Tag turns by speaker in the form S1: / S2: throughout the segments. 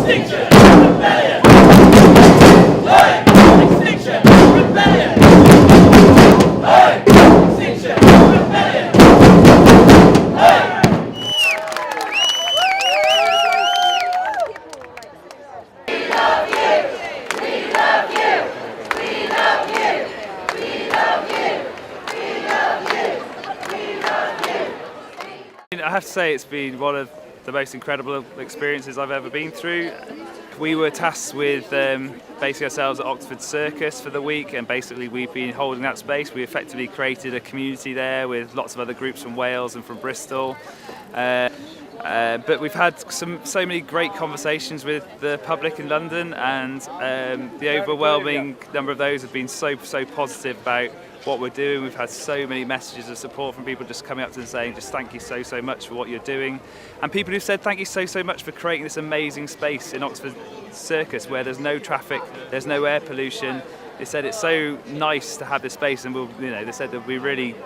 S1: Extinction Rebellion! Hey! Extinction Rebellion! Hey! Extinction Rebellion! Hey! We love you! We love you! We love you! We love you! We love you! We love you!
S2: I have to say it's been one of the most incredible experiences I've ever been through. We were tasked with basing ourselves at Oxford Circus for the week, and basically we've been holding that space. We effectively created a community there with lots of other groups from Wales and from Bristol. But we've had so many great conversations with the public in London, and the overwhelming number of those have been so positive about what we're doing. We've had so many messages of support from people just coming up to us saying just thank you so much for what you're doing, and people who've said thank you so much for creating this amazing space in Oxford Circus where there's no traffic, there's no air pollution. They said it's so nice to have this space, and they said they'll be really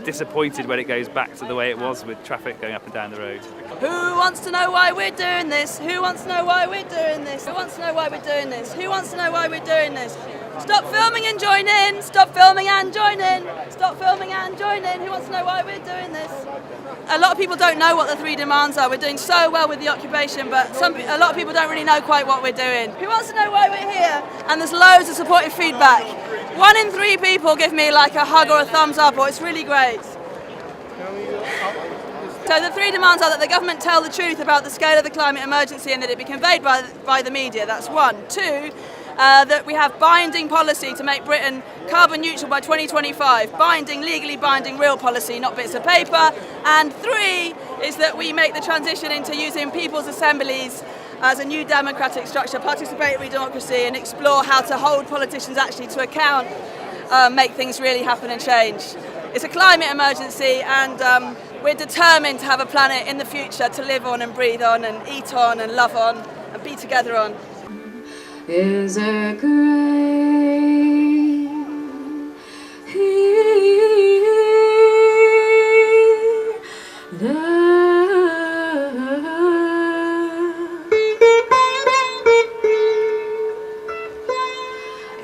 S2: disappointed when it goes back to the way it was with traffic going up and down the road.
S3: Who wants to know why we're doing this? Who wants to know why we're doing this? Who wants to know why we're doing this? Who wants to know why we're doing this? Stop filming and join in! Stop filming and join in! Stop filming and join in! Who wants to know why we're doing this? A lot of people don't know what the 3 demands are. We're doing so well with the occupation, but a lot of people don't really know quite what we're doing. Who wants to know why we're here? And there's loads of supportive feedback. 1 in 3 people give me like a hug or a thumbs up, or it's really great. So the 3 demands are that the government tell the truth about the scale of the climate emergency and that it be conveyed by the media. That's 1. 2, that we have binding policy to make Britain carbon neutral by 2025. Binding, legally binding, real policy, not bits of paper. And 3 is that we make the transition into using people's assemblies as a new democratic structure, participatory democracy, and explore how to hold politicians actually to account, make things really happen and change. It's a climate emergency, and we're determined to have a planet in the future to live on and breathe on and eat on and love on and be together on.
S4: Is a great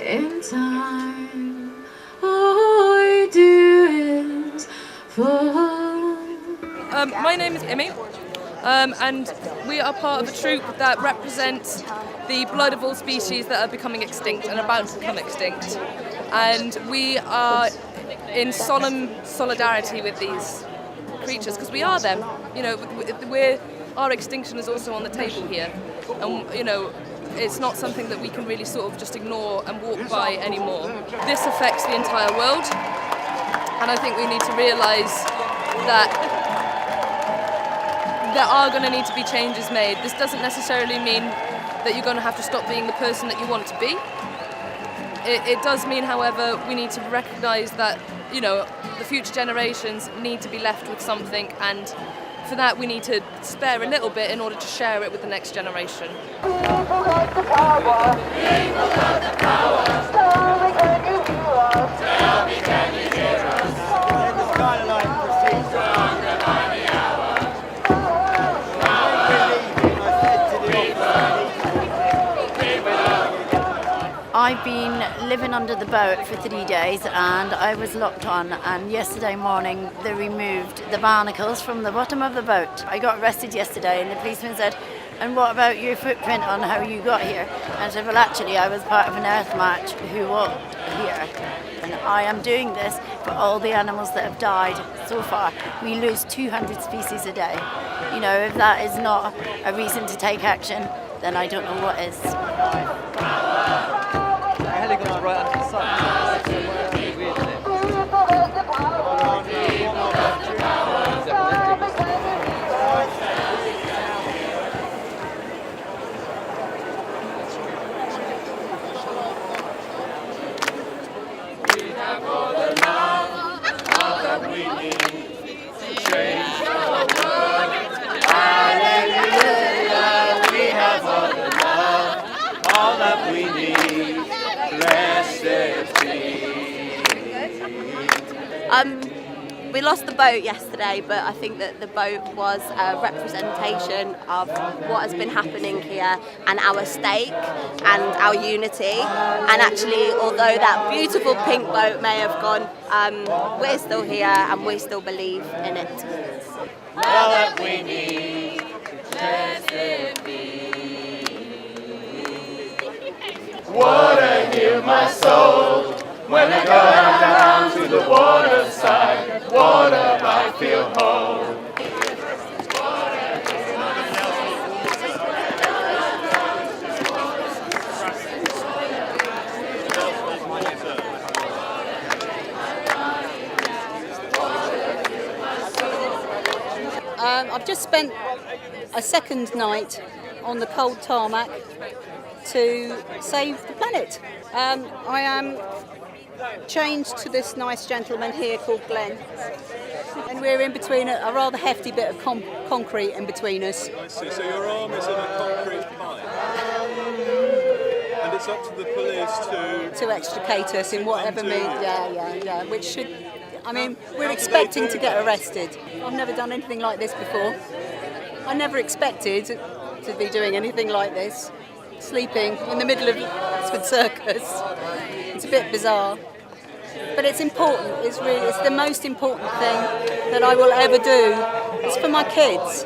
S4: in time, all we do is fall.
S5: My name is Imi, and we are part of a troupe that represents the blood of all species that are becoming extinct and about to become extinct. And we are in solemn solidarity with these creatures because we are them. You know, our extinction is also on the table here, and it's not something that we can really sort of just ignore and walk by anymore. This affects the entire world, and I think we need to realise that there are going to need to be changes made. This doesn't necessarily mean that you're going to have to stop being the person that you want to be. It does mean, however, we need to recognise that, the future generations need to be left with something, and for that we need to spare a little bit in order to share it with the next generation.
S1: People got the power. People got the power. Tell me, can you hear us? Tell me, can you hear us? The skyline proceeds stronger by the hour.
S6: I've been living under the boat for 3 days, and I was locked on, and yesterday morning they removed the barnacles from the bottom of the boat. I got arrested yesterday, and the policeman said, "And what about your footprint on how you got here?" And I said, "Well, actually I was part of an earth march who walked here, and I am doing this for all the animals that have died so far. We lose 200 species a day. If that is not a reason to take action, then I don't know what is."
S7: Right under the sun. Weird, isn't it?
S1: We have all the love, all that we need to change our world. Hallelujah, we have all the love, all that we need. Blessed be.
S8: We lost the boat yesterday, but I think that the boat was a representation of what has been happening here and our stake and our unity. And actually, although that beautiful pink boat may have gone, we're still here and we still believe in it.
S1: All that we need, let it be. Water, heal my soul. When I go down to the water side, water, I feel whole.
S9: I've just spent a second night on the cold tarmac to save the planet. I am chained to this nice gentleman here called Glenn, and we're in between a rather hefty bit of concrete in between us.
S10: I see. So your arm is in a concrete pipe, and it's up to the police
S9: to extricate us in whatever means. Yeah. Which should. I mean, we're expecting to get arrested. I've never done anything like this before. I never expected to be doing anything like this. Sleeping in the middle of Oxford Circus. It's a bit bizarre. But it's important. It's the most important thing that I will ever do. It's for my kids.